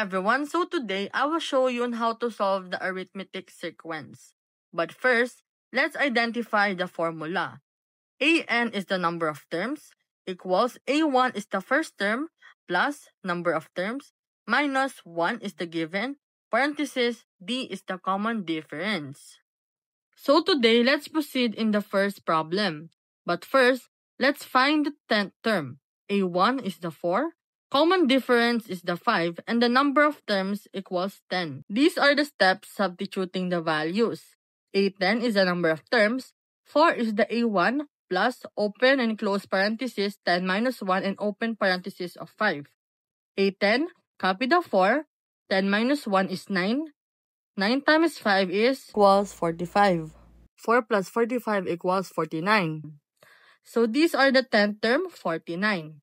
everyone, so today I will show you on how to solve the arithmetic sequence. But first, let's identify the formula. AN is the number of terms, equals A1 is the first term, plus number of terms, minus 1 is the given, parenthesis, D is the common difference. So today, let's proceed in the first problem. But first, let's find the 10th term. A1 is the 4, common difference is the 5, and the number of terms equals 10. These are the steps substituting the values. A10 is the number of terms, 4 is the A1, plus open and close parenthesis 10 minus 1 and open parenthesis of 5. A10, copy the 4, 10 minus 1 is 9. 9 times 5 is equals 45. 4 plus 45 equals 49. So these are the 10th term, 49.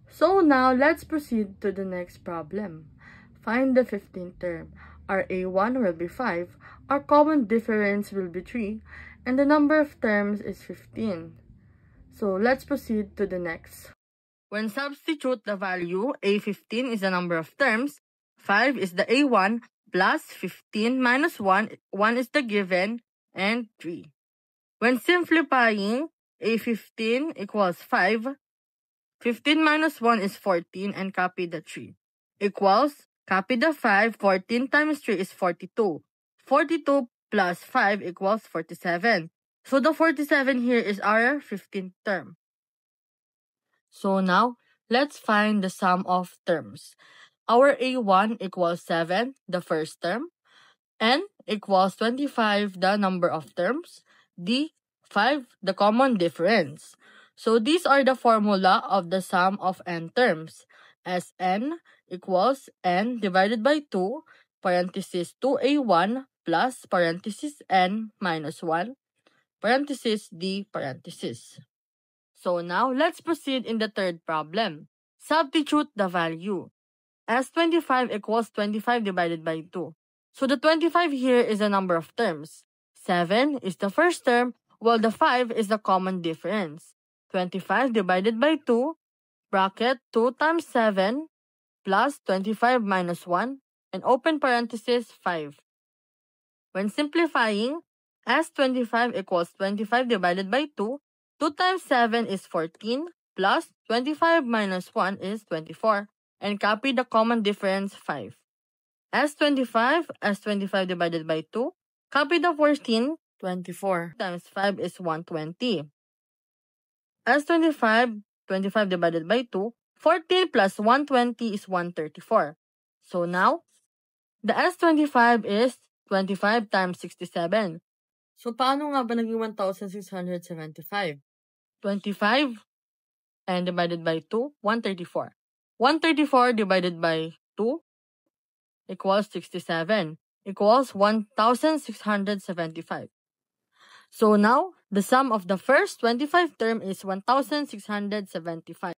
So now let's proceed to the next problem. Find the 15th term. Our A1 will be 5, our common difference will be 3, and the number of terms is 15. So let's proceed to the next. When substitute the value, A15 is the number of terms, 5 is the A1, plus 15 minus 1, 1 is the given, and 3. When simplifying, A15 equals 5, 15 minus 1 is 14, and copy the 3. Equals, copy the 5, 14 times 3 is 42. 42 plus 5 equals 47. So the 47 here is our 15th term. So now, let's find the sum of terms. Our A1 equals 7, the first term. N equals 25, the number of terms. D, 5, the common difference. So these are the formula of the sum of n terms. Sn equals n divided by 2, parenthesis 2a1 plus parenthesis n minus 1, parenthesis d parenthesis. So now, let's proceed in the third problem. Substitute the value. S25 equals 25 divided by 2. So the 25 here is the number of terms. 7 is the first term, while the 5 is the common difference. 25 divided by 2, bracket 2 times 7, plus 25 minus 1, and open parenthesis 5. When simplifying, S25 equals 25 divided by 2, 2 times 7 is 14, plus 25 minus 1 is 24, and copy the common difference 5. S25 divided by 2, copy the 14, 24 times 5 is 120. S25 divided by 2, 14 plus 120 is 134. So now, the S25 is 25 times 67. So paano nga ba naging 1,675? 25 and divided by 2, 134. 134 divided by 2 equals 67, equals 1,675. So now, the sum of the first 25 term is 1,675.